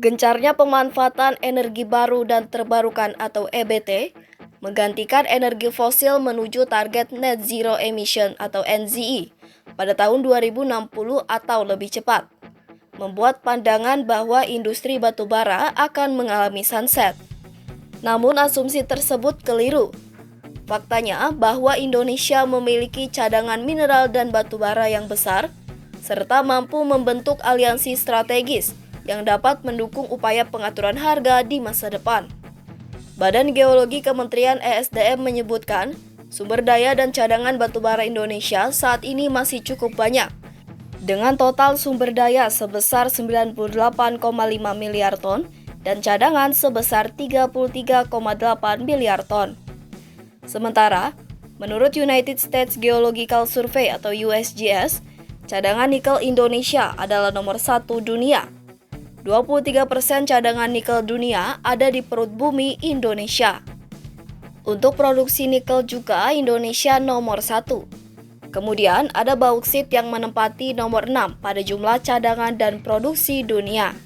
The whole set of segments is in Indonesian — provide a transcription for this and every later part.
Gencarnya pemanfaatan energi baru dan terbarukan atau EBT menggantikan energi fosil menuju target net zero emission atau NZE pada tahun 2060 atau lebih cepat, membuat pandangan bahwa industri batubara akan mengalami sunset. Namun asumsi tersebut keliru. Faktanya bahwa Indonesia memiliki cadangan mineral dan batubara yang besar, serta mampu membentuk aliansi strategis yang dapat mendukung upaya pengaturan harga di masa depan. Badan Geologi Kementerian ESDM menyebutkan, sumber daya dan cadangan batubara Indonesia saat ini masih cukup banyak, dengan total sumber daya sebesar 98,5 miliar ton dan cadangan sebesar 33,8 miliar ton. Sementara, menurut United States Geological Survey atau USGS, cadangan nikel Indonesia adalah nomor 1 dunia. 23% cadangan nikel dunia ada di perut bumi Indonesia. Untuk produksi nikel juga Indonesia nomor 1. Kemudian ada bauksit yang menempati nomor 6 pada jumlah cadangan dan produksi dunia.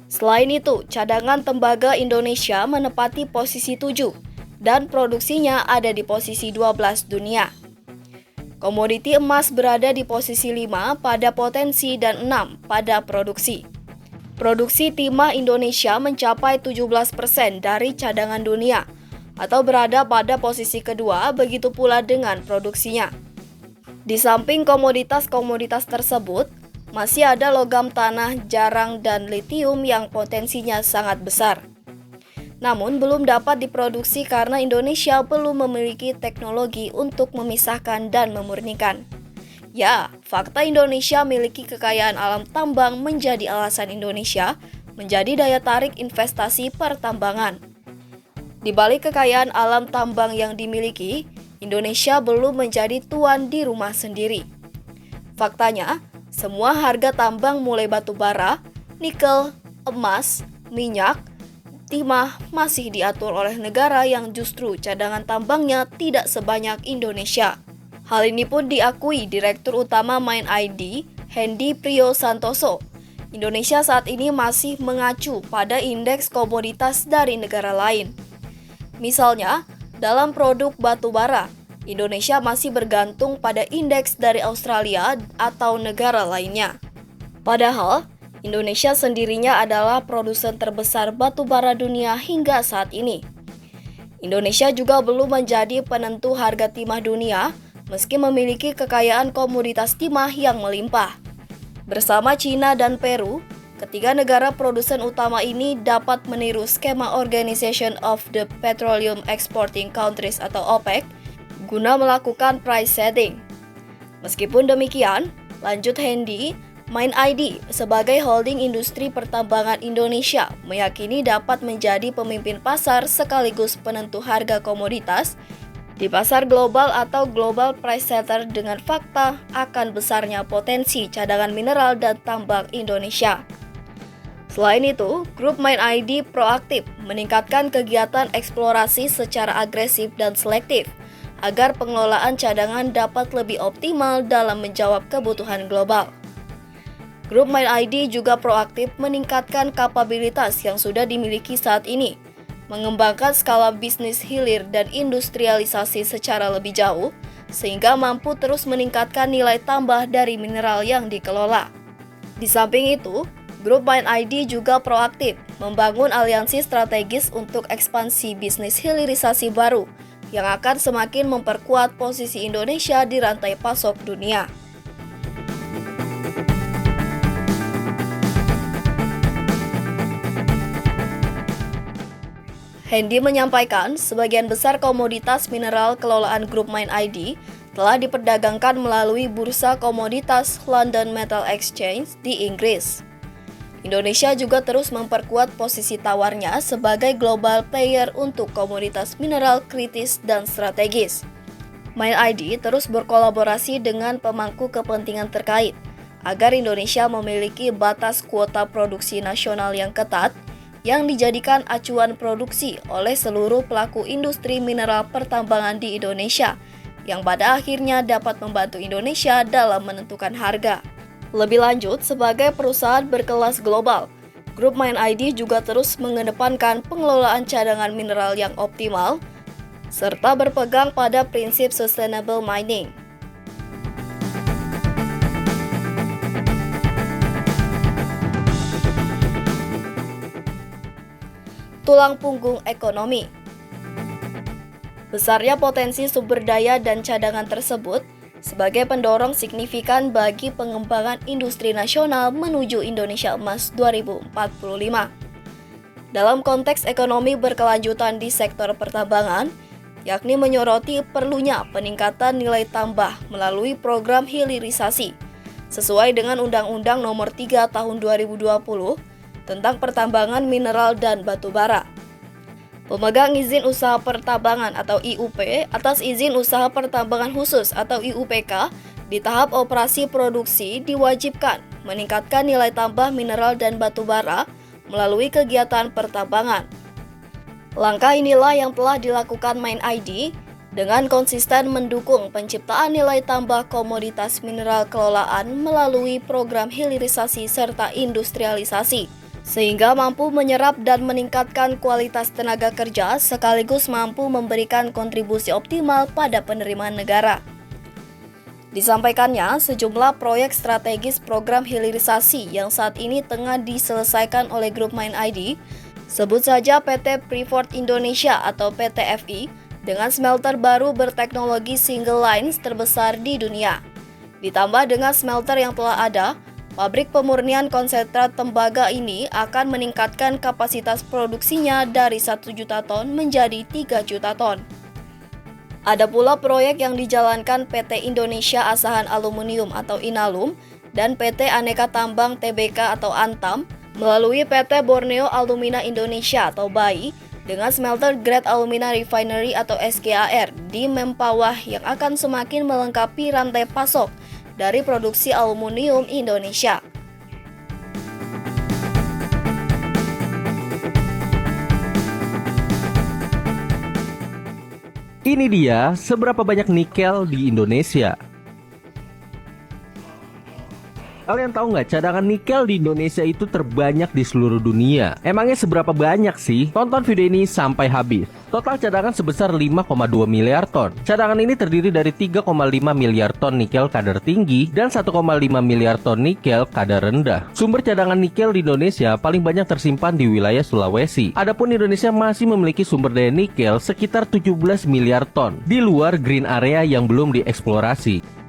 Selain itu, cadangan tembaga Indonesia menempati posisi 7 dan produksinya ada di posisi 12 dunia. Komoditi emas berada di posisi 5 pada potensi dan 6 pada produksi. Produksi timah Indonesia mencapai 17% dari cadangan dunia atau berada pada posisi kedua, begitu pula dengan produksinya. Di samping komoditas-komoditas tersebut, masih ada logam tanah, jarang, dan litium yang potensinya sangat besar. Namun belum dapat diproduksi karena Indonesia belum memiliki teknologi untuk memisahkan dan memurnikan. Ya, fakta Indonesia memiliki kekayaan alam tambang menjadi alasan Indonesia menjadi daya tarik investasi pertambangan. Di balik kekayaan alam tambang yang dimiliki, Indonesia belum menjadi tuan di rumah sendiri. Faktanya, semua harga tambang mulai batu bara, nikel, emas, minyak, timah masih diatur oleh negara yang justru cadangan tambangnya tidak sebanyak Indonesia. Hal ini pun diakui Direktur Utama MindID, Hendy Priyosantoso. Indonesia saat ini masih mengacu pada indeks komoditas dari negara lain. Misalnya, dalam produk batu bara, Indonesia masih bergantung pada indeks dari Australia atau negara lainnya. Padahal, Indonesia sendirinya adalah produsen terbesar batu bara dunia hingga saat ini. Indonesia juga belum menjadi penentu harga timah dunia meski memiliki kekayaan komoditas timah yang melimpah. Bersama China dan Peru, ketiga negara produsen utama ini dapat meniru skema Organization of the Petroleum Exporting Countries atau OPEC guna melakukan price setting. Meskipun demikian, lanjut Hendy, MindID sebagai holding industri pertambangan Indonesia meyakini dapat menjadi pemimpin pasar sekaligus penentu harga komoditas di pasar global atau global price setter dengan fakta akan besarnya potensi cadangan mineral dan tambang Indonesia. Selain itu, grup MindID proaktif meningkatkan kegiatan eksplorasi secara agresif dan selektif agar pengelolaan cadangan dapat lebih optimal dalam menjawab kebutuhan global. Grup MindID juga proaktif meningkatkan kapabilitas yang sudah dimiliki saat ini, mengembangkan skala bisnis hilir dan industrialisasi secara lebih jauh, sehingga mampu terus meningkatkan nilai tambah dari mineral yang dikelola. Di samping itu, Grup MindID juga proaktif membangun aliansi strategis untuk ekspansi bisnis hilirisasi baru yang akan semakin memperkuat posisi Indonesia di rantai pasok dunia. Hendy menyampaikan, sebagian besar komoditas mineral kelolaan grup MindID telah diperdagangkan melalui bursa komoditas London Metal Exchange di Inggris. Indonesia juga terus memperkuat posisi tawarnya sebagai global player untuk komoditas mineral kritis dan strategis. MindID terus berkolaborasi dengan pemangku kepentingan terkait agar Indonesia memiliki batas kuota produksi nasional yang ketat yang dijadikan acuan produksi oleh seluruh pelaku industri mineral pertambangan di Indonesia, yang pada akhirnya dapat membantu Indonesia dalam menentukan harga. Lebih lanjut, sebagai perusahaan berkelas global, Grup Mine ID juga terus mengedepankan pengelolaan cadangan mineral yang optimal, serta berpegang pada prinsip sustainable mining. Tulang punggung ekonomi. Besarnya potensi sumber daya dan cadangan tersebut sebagai pendorong signifikan bagi pengembangan industri nasional menuju Indonesia Emas 2045. Dalam konteks ekonomi berkelanjutan di sektor pertambangan, yakni menyoroti perlunya peningkatan nilai tambah melalui program hilirisasi, sesuai dengan Undang-Undang Nomor 3 Tahun 2020 tentang pertambangan mineral dan batu bara. Pemegang izin usaha pertambangan atau IUP atas izin usaha pertambangan khusus atau IUPK di tahap operasi produksi diwajibkan meningkatkan nilai tambah mineral dan batu bara melalui kegiatan pertambangan. Langkah inilah yang telah dilakukan Mine ID dengan konsisten mendukung penciptaan nilai tambah komoditas mineral kelolaan melalui program hilirisasi serta industrialisasi, sehingga mampu menyerap dan meningkatkan kualitas tenaga kerja sekaligus mampu memberikan kontribusi optimal pada penerimaan negara. Disampaikannya, sejumlah proyek strategis program hilirisasi yang saat ini tengah diselesaikan oleh Grup Mine ID, sebut saja PT Freeport Indonesia atau PT FI, dengan smelter baru berteknologi single lines terbesar di dunia. Ditambah dengan smelter yang telah ada, pabrik pemurnian konsentrat tembaga ini akan meningkatkan kapasitas produksinya dari 1 juta ton menjadi 3 juta ton. Ada pula proyek yang dijalankan PT Indonesia Asahan Aluminium atau Inalum dan PT Aneka Tambang Tbk atau Antam melalui PT Borneo Alumina Indonesia atau BAI dengan smelter grade alumina refinery atau SGAR di Mempawah yang akan semakin melengkapi rantai pasok dari produksi aluminium Indonesia. Ini dia seberapa banyak nikel di Indonesia. Kalian tahu nggak, cadangan nikel di Indonesia itu terbanyak di seluruh dunia. Emangnya seberapa banyak sih? Tonton video ini sampai habis. Total cadangan sebesar 5,2 miliar ton. Cadangan ini terdiri dari 3,5 miliar ton nikel kadar tinggi dan 1,5 miliar ton nikel kadar rendah. Sumber cadangan nikel di Indonesia paling banyak tersimpan di wilayah Sulawesi. Adapun Indonesia masih memiliki sumber daya nikel sekitar 17 miliar ton di luar green area yang belum dieksplorasi.